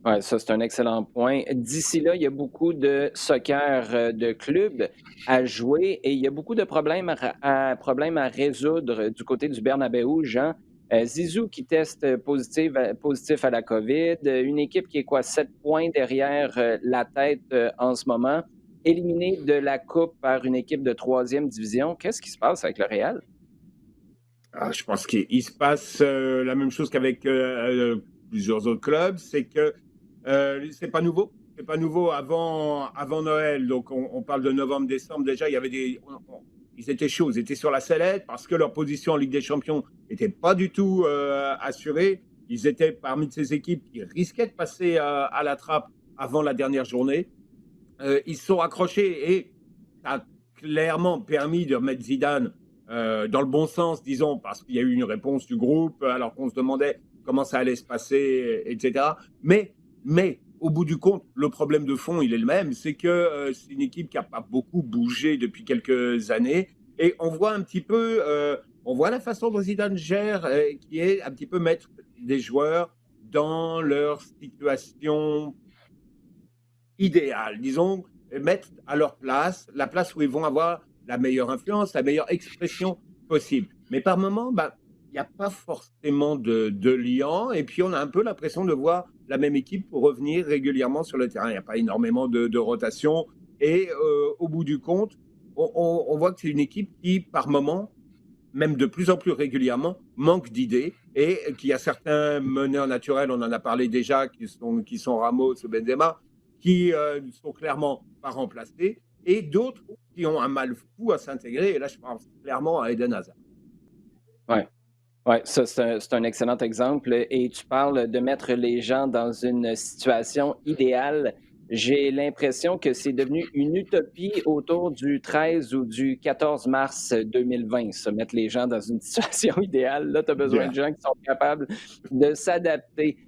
[SPEAKER 1] Ouais, ça, c'est un excellent point. D'ici là, il y a beaucoup de soccer de clubs à jouer et il y a beaucoup de problèmes à résoudre du côté du Bernabéu, Jean. Zizou qui teste positif à la COVID, une équipe qui est quoi, 7 points derrière la tête en ce moment, éliminée de la Coupe par une équipe de troisième division. Qu'est-ce qui se passe avec le Real?
[SPEAKER 2] Je pense qu'il se passe la même chose qu'avec plusieurs autres clubs, c'est que c'est pas nouveau. C'est pas nouveau avant Noël. Donc on parle de novembre-décembre. Déjà, il y avait ils étaient chauds, ils étaient sur la sellette parce que leur position en Ligue des Champions n'était pas du tout assurée. Ils étaient parmi ces équipes qui risquaient de passer à la trappe avant la dernière journée. Ils se sont accrochés et ça a clairement permis de remettre Zidane dans le bon sens, disons, parce qu'il y a eu une réponse du groupe, alors qu'on se demandait comment ça allait se passer, etc. Mais au bout du compte, le problème de fond, il est le même, c'est que c'est une équipe qui n'a pas beaucoup bougé depuis quelques années, et on voit un petit peu, on voit la façon dont Zidane gère, qui est un petit peu mettre des joueurs dans leur situation idéale, disons, mettre à leur place, la place où ils vont avoir la meilleure influence, la meilleure expression possible. Mais par moment, bah, il n'y a pas forcément de lien, et puis on a un peu l'impression de voir la même équipe pour revenir régulièrement sur le terrain. Il n'y a pas énormément de rotation, et au bout du compte, on voit que c'est une équipe qui, par moment, même de plus en plus régulièrement, manque d'idées, et qu'il y a certains meneurs naturels, on en a parlé déjà, qui sont Ramos ou Benzema, qui ne sont clairement pas remplacés, et d'autres qui ont un mal fou à s'intégrer, et là je pense clairement à Eden Hazard.
[SPEAKER 1] Ouais. Ouais, ça, c'est un excellent exemple. Et tu parles de mettre les gens dans une situation idéale. J'ai l'impression que c'est devenu une utopie autour du 13 ou du 14 mars 2020, ça, mettre les gens dans une situation idéale. Là, tu as besoin de gens qui sont capables de s'adapter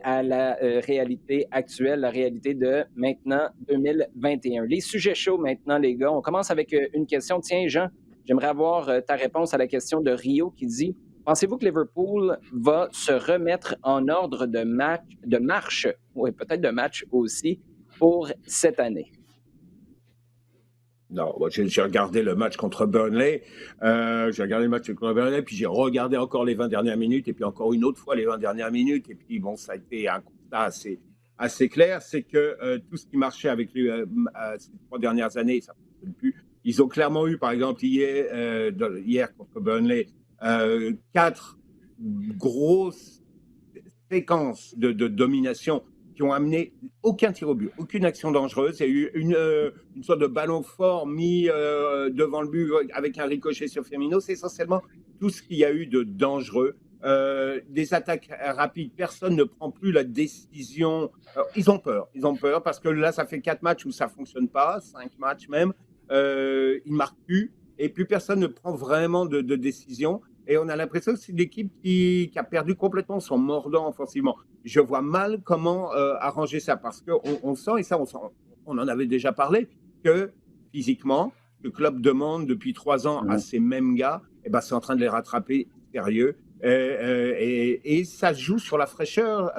[SPEAKER 1] à la réalité actuelle, la réalité de maintenant 2021. Les sujets chauds maintenant, les gars. On commence avec une question. Tiens, Jean, j'aimerais avoir ta réponse à la question de Rio qui dit: pensez-vous que Liverpool va se remettre en ordre de marche, oui, peut-être de match aussi, pour cette année?
[SPEAKER 2] Non, moi, j'ai regardé le match contre Burnley, j'ai regardé le match contre Burnley, puis j'ai regardé encore les 20 dernières minutes, et puis encore une autre fois les 20 dernières minutes, et puis bon, ça a été un constat assez clair, c'est que tout ce qui marchait avec lui ces 3 dernières années, ça ne fonctionne plus. Ils ont clairement eu, par exemple, hier contre Burnley, 4 grosses séquences de domination qui ont amené aucun tir au but, aucune action dangereuse. Il y a eu une sorte de ballon fort mis devant le but avec un ricochet sur Firmino. C'est essentiellement tout ce qu'il y a eu de dangereux. Des attaques rapides, personne ne prend plus la décision. Ils ont peur parce que là, ça fait 4 matchs où ça ne fonctionne pas, 5 matchs même. Ils ne marquent plus et plus personne ne prend vraiment de décision. Et on a l'impression que c'est une équipe qui a perdu complètement son mordant offensivement. Je vois mal comment arranger ça parce qu'on sent, et ça on en avait déjà parlé, que physiquement, le club demande depuis 3 ans à ces mêmes gars, et ben c'est en train de les rattraper sérieux. Et ça joue sur la fraîcheur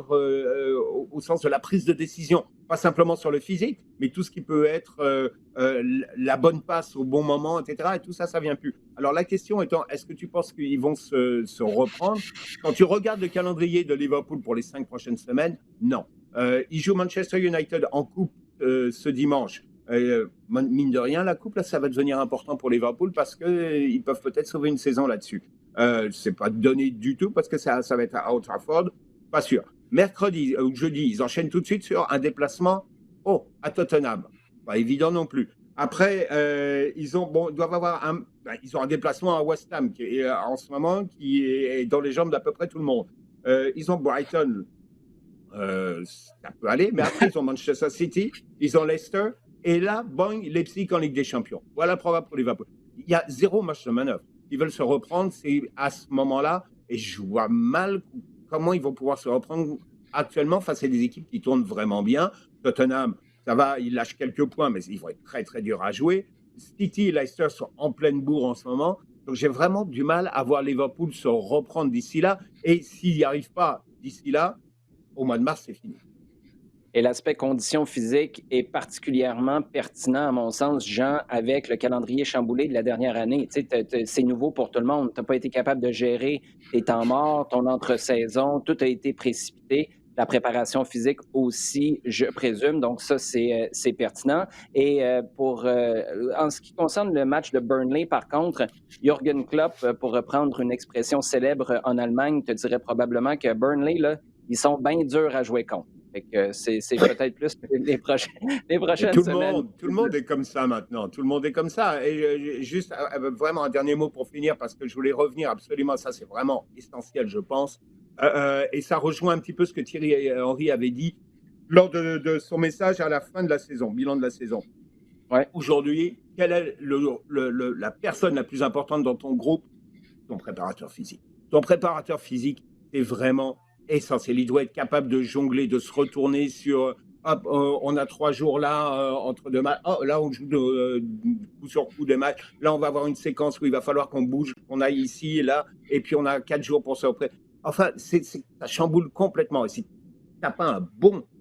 [SPEAKER 2] au sens de la prise de décision, pas simplement sur le physique, mais tout ce qui peut être la bonne passe au bon moment, etc. Et tout ça, ça vient plus. Alors la question étant, est-ce que tu penses qu'ils vont se reprendre? Quand tu regardes le calendrier de Liverpool pour les 5 prochaines semaines, non. Ils jouent Manchester United en coupe ce dimanche. Mine de rien, la coupe, là, ça va devenir important pour Liverpool parce qu'ils peuvent peut-être sauver une saison là-dessus. C'est pas donné du tout parce que ça va être à Old Trafford, pas sûr. Mercredi ou jeudi, ils enchaînent tout de suite sur un déplacement à Tottenham. Pas évident non plus. Après, ils ont un déplacement à West Ham qui est en ce moment qui est dans les jambes d'à peu près tout le monde. Ils ont Brighton, ça peut aller, mais après ils ont Manchester City, ils ont Leicester, et là, bang, Leipzig en Ligue des Champions. Voilà le programme pour Liverpool. Il y a 0 match de manœuvre. Ils veulent se reprendre, c'est à ce moment-là, et je vois mal comment ils vont pouvoir se reprendre actuellement face à des équipes qui tournent vraiment bien. Tottenham, ça va, ils lâchent quelques points, mais ils vont être très, très durs à jouer. City et Leicester sont en pleine bourre en ce moment. Donc, j'ai vraiment du mal à voir Liverpool se reprendre d'ici là. Et s'ils n'y arrivent pas d'ici là, au mois de mars, c'est fini.
[SPEAKER 1] Et l'aspect condition physique est particulièrement pertinent, à mon sens, Jean, avec le calendrier chamboulé de la dernière année. Tu sais, c'est nouveau pour tout le monde. Tu n'as pas été capable de gérer tes temps morts, ton entre-saison. Tout a été précipité. La préparation physique aussi, je présume. Donc, ça, c'est pertinent. Et en ce qui concerne le match de Burnley, par contre, Jürgen Klopp, pour reprendre une expression célèbre en Allemagne, te dirait probablement que Burnley, là, ils sont bien durs à jouer contre. Fait que c'est peut-être plus les prochaines semaines.
[SPEAKER 2] Tout le monde est comme ça maintenant. Tout le monde est comme ça. Et juste vraiment un dernier mot pour finir, parce que je voulais revenir absolument, ça c'est vraiment essentiel, je pense. Et ça rejoint un petit peu ce que Thierry Henry avait dit lors de son message à la fin de la saison, bilan de la saison.
[SPEAKER 1] Ouais.
[SPEAKER 2] Aujourd'hui, quelle est la personne la plus importante dans ton groupe? Ton préparateur physique. Ton préparateur physique est vraiment essentiel. Il doit être capable de jongler, de se retourner sur hop, on a 3 jours là entre deux matchs. Oh, là, on joue coup sur coup des matchs. Là, on va avoir une séquence où il va falloir qu'on bouge, qu'on aille ici et là. Et puis, on a 4 jours pour se reprendre. Enfin, ça chamboule complètement. Et si tu n'as pas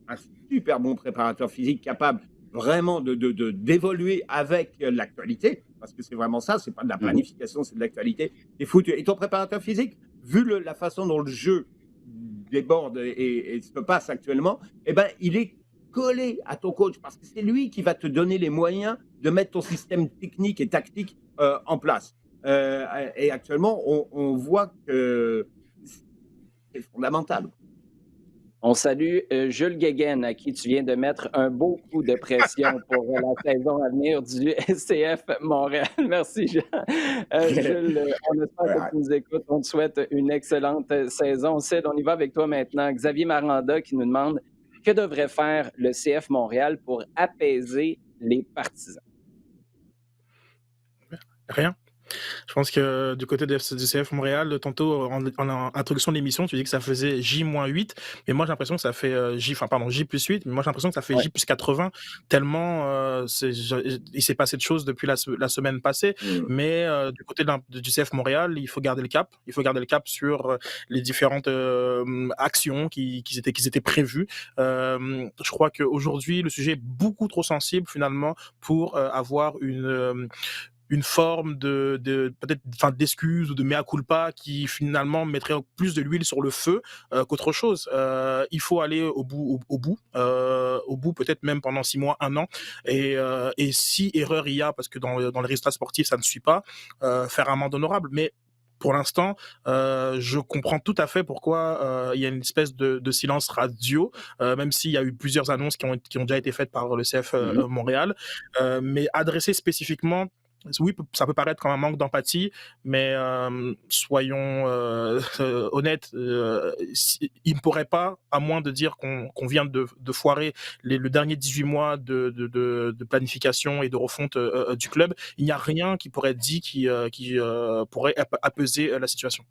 [SPEAKER 2] un super bon préparateur physique capable vraiment d'évoluer avec l'actualité, parce que c'est vraiment ça, c'est pas de la planification, c'est de l'actualité, t'es foutu. Et ton préparateur physique, vu la façon dont le jeu déborde et se passe actuellement, eh ben, il est collé à ton coach, parce que c'est lui qui va te donner les moyens de mettre ton système technique et tactique en place. Et actuellement, on voit que c'est fondamental.
[SPEAKER 1] On salue Jules Guéguen, à qui tu viens de mettre un beau coup de pression pour la saison à venir du SCF Montréal. Merci, Jean. Jules, on espère que tu nous écoutes. On te souhaite une excellente saison. Sid, on y va avec toi maintenant. Xavier Maranda qui nous demande que devrait faire le CF Montréal pour apaiser les partisans.
[SPEAKER 3] Rien. Je pense que du côté du CF Montréal, tantôt en introduction de l'émission, tu dis que ça faisait J-8, mais moi j'ai l'impression que ça fait J+8, mais moi j'ai l'impression que ça fait J+80, tellement il s'est passé de choses depuis la semaine passée. Mais du côté du CF Montréal, il faut garder le cap. Il faut garder le cap sur les différentes actions qui étaient prévues. Je crois qu'aujourd'hui, le sujet est beaucoup trop sensible finalement pour avoir une forme peut-être d'excuse ou de mea culpa qui finalement mettrait plus de l'huile sur le feu qu'autre chose. Il faut aller au bout peut-être même pendant 6 mois, 1 an, et si erreur il y a, parce que dans les résultats sportifs ça ne suit pas, faire amende honorable. Mais pour l'instant, je comprends tout à fait pourquoi il y a une espèce de silence radio, même s'il y a eu plusieurs annonces qui ont déjà été faites par le CF Montréal, mais adressées spécifiquement. Oui, ça peut paraître comme un manque d'empathie, mais soyons honnêtes, il ne pourrait pas, à moins de dire qu'on vient de foirer le dernier 18 mois de planification et de refonte du club, il n'y a rien qui pourrait être dit qui pourrait apaiser la situation.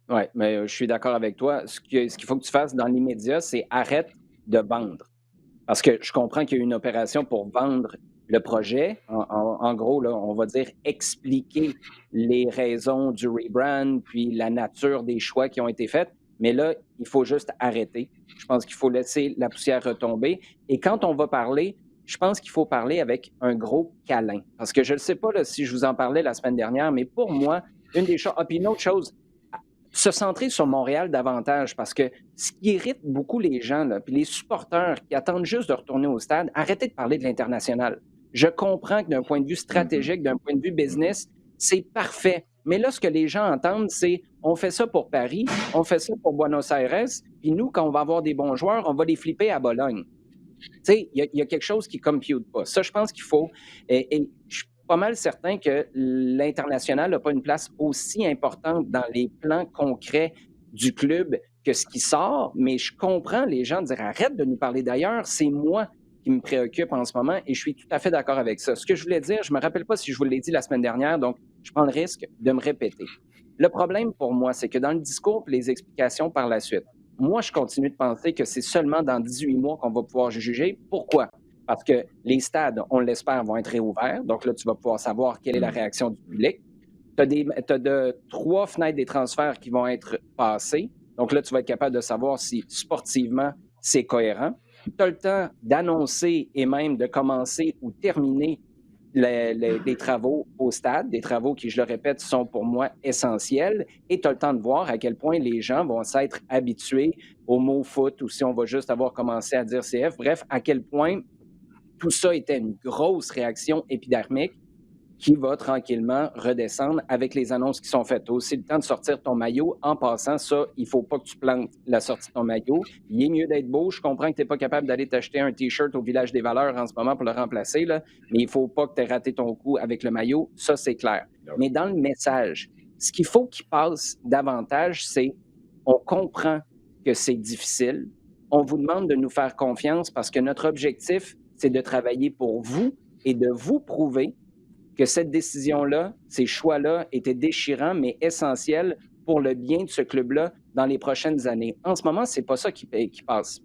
[SPEAKER 1] Oui, mais je suis d'accord avec toi. Ce qu'il faut que tu fasses dans l'immédiat, c'est arrête de vendre. Parce que je comprends qu'il y a eu une opération pour vendre le projet. En gros, là, on va dire expliquer les raisons du rebrand, puis la nature des choix qui ont été faits. Mais là, il faut juste arrêter. Je pense qu'il faut laisser la poussière retomber. Et quand on va parler, je pense qu'il faut parler avec un gros câlin. Parce que je ne sais pas là, si je vous en parlais la semaine dernière, mais pour moi, une des choses... Ah, puis une autre chose, se centrer sur Montréal davantage, parce que ce qui irrite beaucoup les gens, là, puis les supporters qui attendent juste de retourner au stade, arrêtez de parler de l'international. Je comprends que d'un point de vue stratégique, d'un point de vue business, c'est parfait. Mais là, ce que les gens entendent, c'est on fait ça pour Paris, on fait ça pour Buenos Aires, puis nous, quand on va avoir des bons joueurs, on va les flipper à Bologne. Tu sais, il y a quelque chose qui ne compute pas. Ça, je pense qu'il faut. Et je suis pas mal certain que l'international n'a pas une place aussi importante dans les plans concrets du club que ce qui sort, mais je comprends les gens dire arrête de nous parler d'ailleurs, c'est moi qui me préoccupe en ce moment et je suis tout à fait d'accord avec ça. Ce que je voulais dire, je ne me rappelle pas si je vous l'ai dit la semaine dernière, donc je prends le risque de me répéter. Le problème pour moi, c'est que dans le discours et les explications par la suite, moi, je continue de penser que c'est seulement dans 18 mois qu'on va pouvoir juger. Pourquoi? Parce que les stades, on l'espère, vont être réouverts. Donc là, tu vas pouvoir savoir quelle est la réaction du public. Tu as 3 fenêtres des transferts qui vont être passées. Donc là, tu vas être capable de savoir si sportivement, c'est cohérent. Tu as le temps d'annoncer et même de commencer ou terminer les travaux au stade, des travaux qui, je le répète, sont pour moi essentiels. Et tu as le temps de voir à quel point les gens vont s'être habitués au mot foot ou si on va juste avoir commencé à dire CF. Bref, à quel point tout ça était une grosse réaction épidermique qui va tranquillement redescendre avec les annonces qui sont faites. Aussi, le temps de sortir ton maillot. En passant, ça, il ne faut pas que tu plantes la sortie de ton maillot. Il est mieux d'être beau. Je comprends que tu n'es pas capable d'aller t'acheter un T-shirt au Village des Valeurs en ce moment pour le remplacer, là, mais il ne faut pas que tu aies raté ton coup avec le maillot. Ça, c'est clair. Mais dans le message, ce qu'il faut qu'il passe davantage, c'est On comprend que c'est difficile. On vous demande de nous faire confiance parce que notre objectif, c'est de travailler pour vous et de vous prouver que cette décision-là, ces choix-là étaient déchirants, mais essentiels pour le bien de ce club-là dans les prochaines années. En ce moment, c'est pas ça qui passe.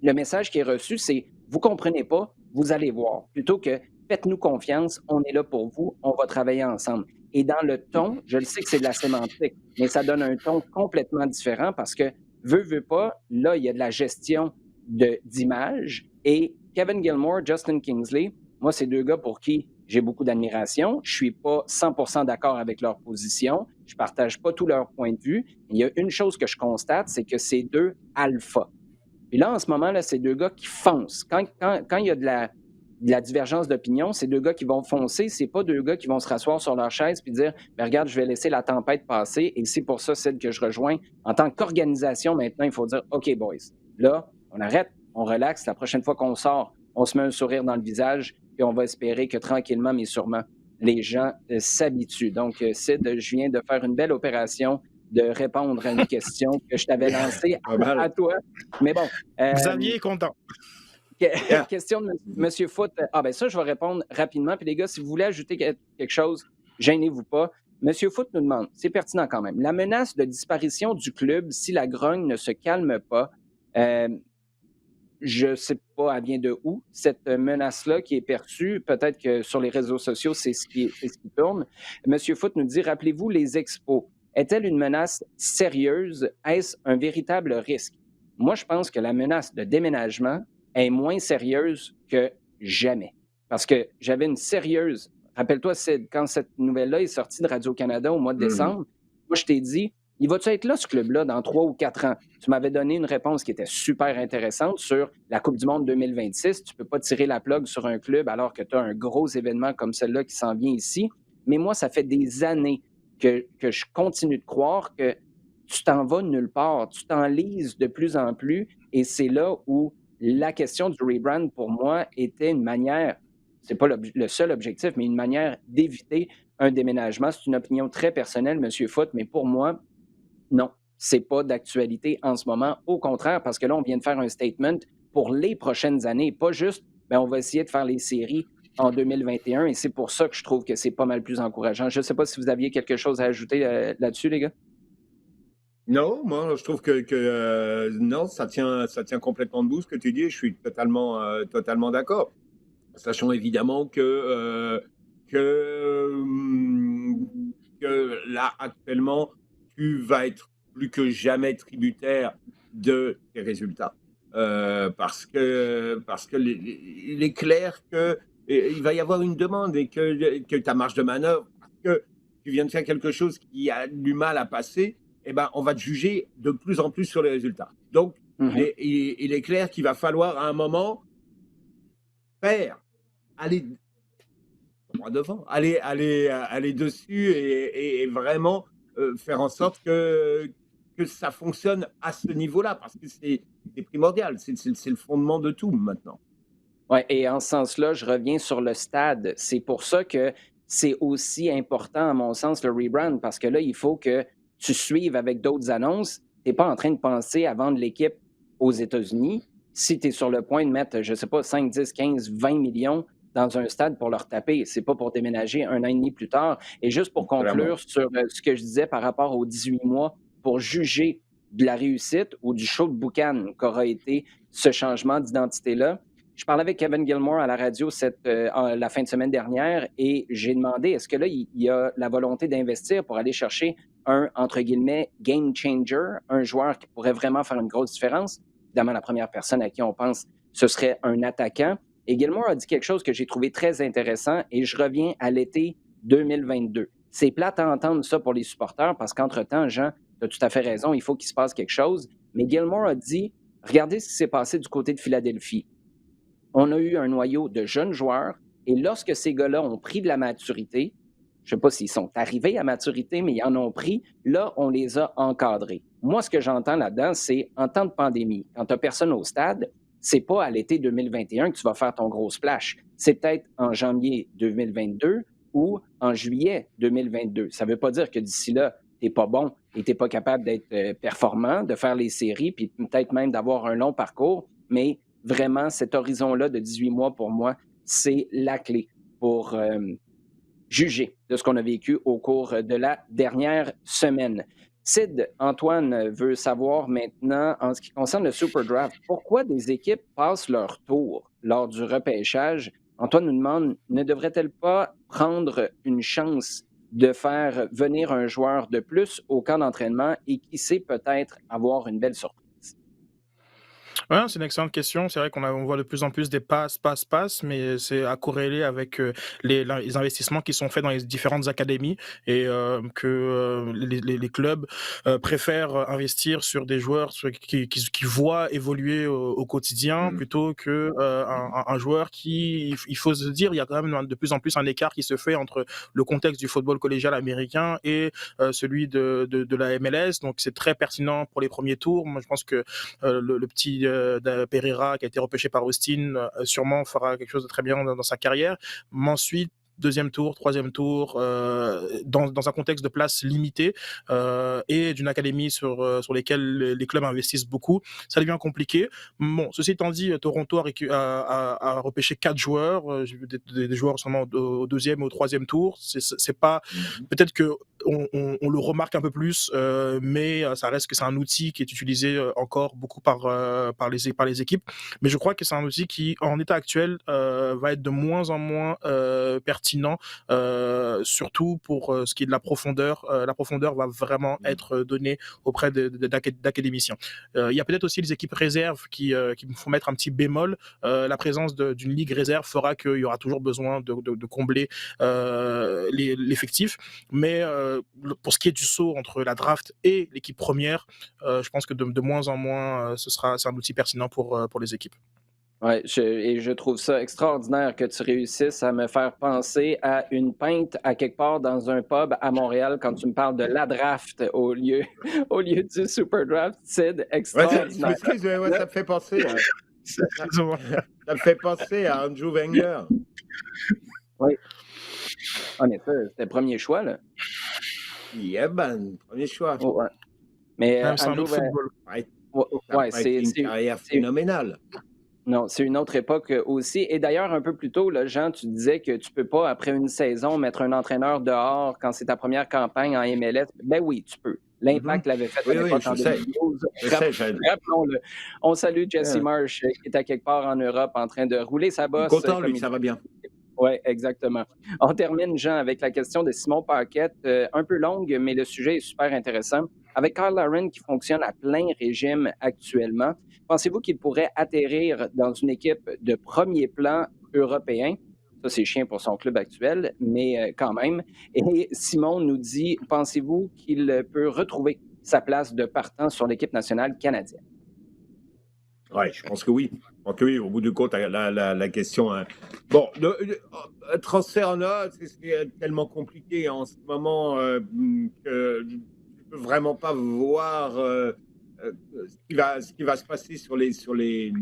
[SPEAKER 1] Le message qui est reçu, c'est vous comprenez pas, vous allez voir. Plutôt que faites-nous confiance, on est là pour vous, on va travailler ensemble. Et dans le ton, je le sais que c'est de la sémantique, mais ça donne un ton complètement différent parce que veut pas, là, il y a de la gestion d'image et Kevin Gilmore, Justin Kingsley, moi, c'est deux gars pour qui j'ai beaucoup d'admiration. Je suis pas 100% d'accord avec leur position. Je partage pas tout leur point de vue. Il y a une chose que je constate, c'est que c'est deux alphas. Puis là, en ce moment, là, c'est deux gars qui foncent. Quand il y a de la divergence d'opinion, c'est deux gars qui vont foncer. C'est pas deux gars qui vont se rasseoir sur leur chaise puis dire ben, regarde, je vais laisser la tempête passer. Et c'est pour ça, celle que je rejoins. En tant qu'organisation, maintenant, il faut dire OK, boys, là, on arrête, on relaxe. La prochaine fois qu'on sort, on se met un sourire dans le visage et on va espérer que tranquillement, mais sûrement, les gens s'habituent. Donc, Sid, je viens de faire une belle opération de répondre à une question que je t'avais lancée à toi. Mais bon.
[SPEAKER 3] Xavier est content.
[SPEAKER 1] Question de Monsieur Foot. Ah, ben ça, je vais répondre rapidement. Puis les gars, si vous voulez ajouter quelque chose, gênez-vous pas. Monsieur Foot nous demande, c'est pertinent quand même, la menace de disparition du club si la grogne ne se calme pas. Je ne sais pas, elle vient de où, cette menace-là qui est perçue. Peut-être que sur les réseaux sociaux, c'est ce qui tourne. Monsieur Foot nous dit, rappelez-vous les expos. Est-elle une menace sérieuse? Est-ce un véritable risque? Moi, je pense que la menace de déménagement est moins sérieuse que jamais. Parce que j'avais une sérieuse... Rappelle-toi, Sid, quand cette nouvelle-là est sortie de Radio-Canada au mois de décembre, moi, je t'ai dit, il va-tu être là, ce club-là, dans 3 ou 4 ans? Tu m'avais donné une réponse qui était super intéressante sur la Coupe du monde 2026. Tu ne peux pas tirer la plug sur un club alors que tu as un gros événement comme celui-là qui s'en vient ici. Mais moi, ça fait des années que je continue de croire que tu t'en vas nulle part. Tu t'enlises de plus en plus. Et c'est là où la question du rebrand, pour moi, était une manière, c'est pas le seul objectif, mais une manière d'éviter un déménagement. C'est une opinion très personnelle, M. Foot, mais pour moi, non, c'est pas d'actualité en ce moment. Au contraire, parce que là, on vient de faire un statement pour les prochaines années, pas juste, ben, on va essayer de faire les séries en 2021 et c'est pour ça que je trouve que c'est pas mal plus encourageant. Je ne sais pas si vous aviez quelque chose à ajouter là-dessus, les gars.
[SPEAKER 2] Non, moi je trouve que non, ça tient complètement debout ce que tu dis. Je suis totalement d'accord. Sachant évidemment que là actuellement tu vas être plus que jamais tributaire de tes résultats parce que il est clair que il va y avoir une demande et que ta marge de manœuvre, parce que tu viens de faire quelque chose qui a du mal à passer, eh ben, on va te juger de plus en plus sur les résultats. Donc, il est clair qu'il va falloir à un moment aller devant, aller dessus et vraiment faire en sorte que ça fonctionne à ce niveau-là, parce que c'est primordial, c'est le fondement de tout maintenant.
[SPEAKER 1] Oui, et en ce sens-là, je reviens sur le stade. C'est pour ça que c'est aussi important, à mon sens, le rebrand, parce que là, il faut que tu suives avec d'autres annonces. Tu n'es pas en train de penser à vendre l'équipe aux États-Unis. Si tu es sur le point de mettre, je ne sais pas, 5, 10, 15, 20 millions dans un stade pour leur taper, c'est pas pour déménager un an et demi plus tard. Et juste pour conclure sur ce que je disais par rapport aux 18 mois, pour juger de la réussite ou du show de boucan qu'aura été ce changement d'identité-là, je parlais avec Kevin Gilmore à la radio la fin de semaine dernière et j'ai demandé est-ce que là, il y a la volonté d'investir pour aller chercher un, entre guillemets, game changer, un joueur qui pourrait vraiment faire une grosse différence. Évidemment, la première personne à qui on pense, ce serait un attaquant. Et Gilmore a dit quelque chose que j'ai trouvé très intéressant et je reviens à l'été 2022. C'est plate à entendre ça pour les supporters parce qu'entre-temps, Jean, tu as tout à fait raison, il faut qu'il se passe quelque chose. Mais Gilmore a dit, regardez ce qui s'est passé du côté de Philadelphie. On a eu un noyau de jeunes joueurs et lorsque ces gars-là ont pris de la maturité, je ne sais pas s'ils sont arrivés à maturité, mais ils en ont pris, là, on les a encadrés. Moi, ce que j'entends là-dedans, c'est en temps de pandémie, quand tu n'as personne au stade, c'est pas à l'été 2021 que tu vas faire ton gros splash. C'est peut-être en janvier 2022 ou en juillet 2022. Ça ne veut pas dire que d'ici là, t'es pas bon et t'es pas capable d'être performant, de faire les séries, puis peut-être même d'avoir un long parcours. Mais vraiment, cet horizon-là de 18 mois, pour moi, c'est la clé pour juger de ce qu'on a vécu au cours de la dernière semaine. Sid, Antoine veut savoir maintenant, en ce qui concerne le Super Draft, pourquoi des équipes passent leur tour lors du repêchage? Antoine nous demande, ne devrait-elle pas prendre une chance de faire venir un joueur de plus au camp d'entraînement et qui sait peut-être avoir une belle surprise?
[SPEAKER 3] Ouais, c'est une excellente question. C'est vrai on voit de plus en plus des passes, mais c'est à corréler avec les investissements qui sont faits dans les différentes académies et que les clubs préfèrent investir sur des joueurs qui voient évoluer au quotidien plutôt que un joueur il faut se dire, il y a quand même de plus en plus un écart qui se fait entre le contexte du football collégial américain et celui de la MLS. Donc c'est très pertinent pour les premiers tours. Moi, je pense que le petit de Pereira qui a été repêché par Austin sûrement fera quelque chose de très bien dans sa carrière. Mais ensuite, deuxième tour, troisième tour, dans un contexte de place limitée et d'une académie sur lesquelles les clubs investissent beaucoup, ça devient compliqué. Bon, ceci étant dit, Toronto a repêché 4 joueurs. J'ai vu des joueurs seulement au deuxième et au troisième tour. C'est pas peut-être que on le remarque un peu plus, mais ça reste que c'est un outil qui est utilisé encore beaucoup par les équipes. Mais je crois que c'est un outil qui, en état actuel, va être de moins en moins pertinent, surtout pour ce qui est de la profondeur. La profondeur va vraiment être donnée auprès d'académiciens. Il y a peut-être aussi les équipes réserves qui me font mettre un petit bémol. La présence d'une ligue réserve fera qu'il y aura toujours besoin de combler l'effectif. Mais pour ce qui est du saut entre la draft et l'équipe première, je pense que de moins en moins, c'est un outil pertinent pour les équipes.
[SPEAKER 1] Oui, et je trouve ça extraordinaire que tu réussisses à me faire penser à une pinte à quelque part dans un pub à Montréal quand tu me parles de la draft au lieu du super draft. C'est
[SPEAKER 2] Ouais, je
[SPEAKER 1] extraordinaire.
[SPEAKER 2] m'excuse, ouais, ça me fait penser ça me fait penser à Andrew Wenger.
[SPEAKER 1] Oui, en effet, c'était le premier choix, là.
[SPEAKER 2] Yeah, ben, premier choix.
[SPEAKER 1] Oh, ouais. Mais
[SPEAKER 3] C'est un
[SPEAKER 1] Andrew,
[SPEAKER 3] autre football.
[SPEAKER 2] Ouais, ça
[SPEAKER 1] ouais,
[SPEAKER 2] a pas été une carrière phénoménale.
[SPEAKER 1] non, c'est une autre époque aussi. Et d'ailleurs, un peu plus tôt, là, Jean, tu disais que tu peux pas, après une saison, mettre un entraîneur dehors quand c'est ta première campagne en MLS. Ben oui, tu peux. L'Impact l'avait fait à
[SPEAKER 2] Oui,
[SPEAKER 1] l'époque en
[SPEAKER 2] je sais.
[SPEAKER 1] 2012.
[SPEAKER 2] Je sais,
[SPEAKER 1] Rappelons-le. On salue Jesse
[SPEAKER 2] Ouais.
[SPEAKER 1] Marsh, qui est à quelque part en Europe en train de rouler sa bosse.
[SPEAKER 2] Content,
[SPEAKER 1] comme
[SPEAKER 2] lui,
[SPEAKER 1] il
[SPEAKER 2] ça va bien.
[SPEAKER 1] Oui, exactement. On termine, Jean, avec la question de Simon Paquette, un peu longue, mais le sujet est super intéressant. Avec Kyle Larin qui fonctionne à plein régime actuellement, pensez-vous qu'il pourrait atterrir dans une équipe de premier plan européen? Ça, c'est chiant pour son club actuel, mais quand même. Et Simon nous dit, pensez-vous qu'il peut retrouver sa place de partant sur l'équipe nationale canadienne?
[SPEAKER 2] Ouais, je pense que oui. Je pense que oui, au bout du compte, la question. Bon, un transfert en A, c'est tellement compliqué en ce moment que je ne peux vraiment pas voir ce qui va se passer sur les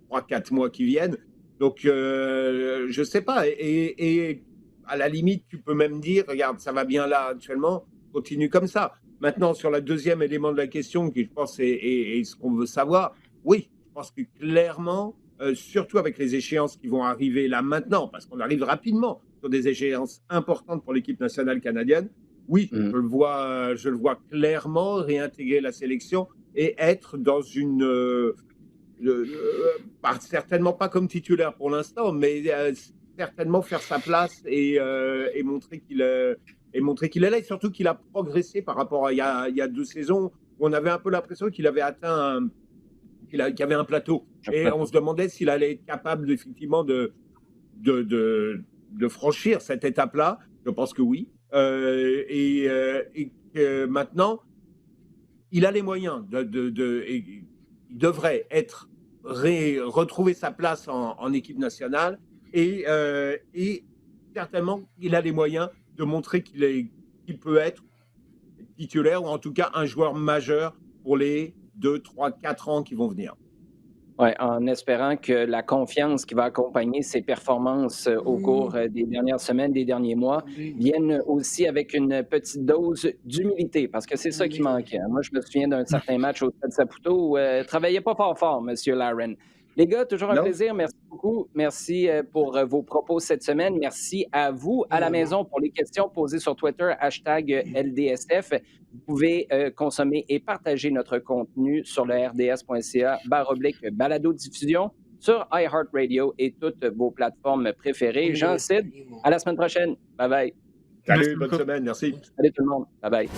[SPEAKER 2] 3-4 mois qui viennent. Donc, je ne sais pas. Et à la limite, tu peux même dire, regarde, ça va bien là actuellement, continue comme ça. Maintenant, sur le deuxième élément de la question, qui je pense est ce qu'on veut savoir, oui. Je pense que clairement, surtout avec les échéances qui vont arriver là maintenant, parce qu'on arrive rapidement sur des échéances importantes pour l'équipe nationale canadienne, oui, je le vois clairement réintégrer la sélection et être dans une... certainement pas comme titulaire pour l'instant, mais certainement faire sa place et montrer qu'il est là, et surtout qu'il a progressé par rapport à il y a 2 saisons où on avait un peu l'impression qu'il avait atteint qu'il y avait un plateau. Et on se demandait s'il allait être capable effectivement de franchir cette étape-là. Je pense que oui. Et que maintenant, il a les moyens il devrait retrouver sa place en équipe nationale et certainement, il a les moyens de montrer qu'il peut être titulaire ou en tout cas un joueur majeur pour les 2, 3, 4 ans qui vont venir.
[SPEAKER 1] Ouais, en espérant que la confiance qui va accompagner ses performances au cours des dernières semaines, des derniers mois, vienne aussi avec une petite dose d'humilité, parce que c'est ça qui manquait, hein. Moi, je me souviens d'un certain match au Stade Saputo où travaillait pas fort fort, Monsieur Laren. Les gars, toujours un
[SPEAKER 2] Non?
[SPEAKER 1] plaisir. Merci beaucoup. Merci pour vos propos cette semaine. Merci à vous à la maison pour les questions posées sur Twitter, hashtag LDSF. Vous pouvez consommer et partager notre contenu sur le rds.ca/balado-diffusion sur iHeartRadio et toutes vos plateformes préférées. Jean-Cyd, à la semaine prochaine. Bye bye.
[SPEAKER 2] Salut,
[SPEAKER 3] Merci
[SPEAKER 2] bonne
[SPEAKER 3] beaucoup.
[SPEAKER 2] semaine, merci.
[SPEAKER 1] Salut tout le monde. Bye bye.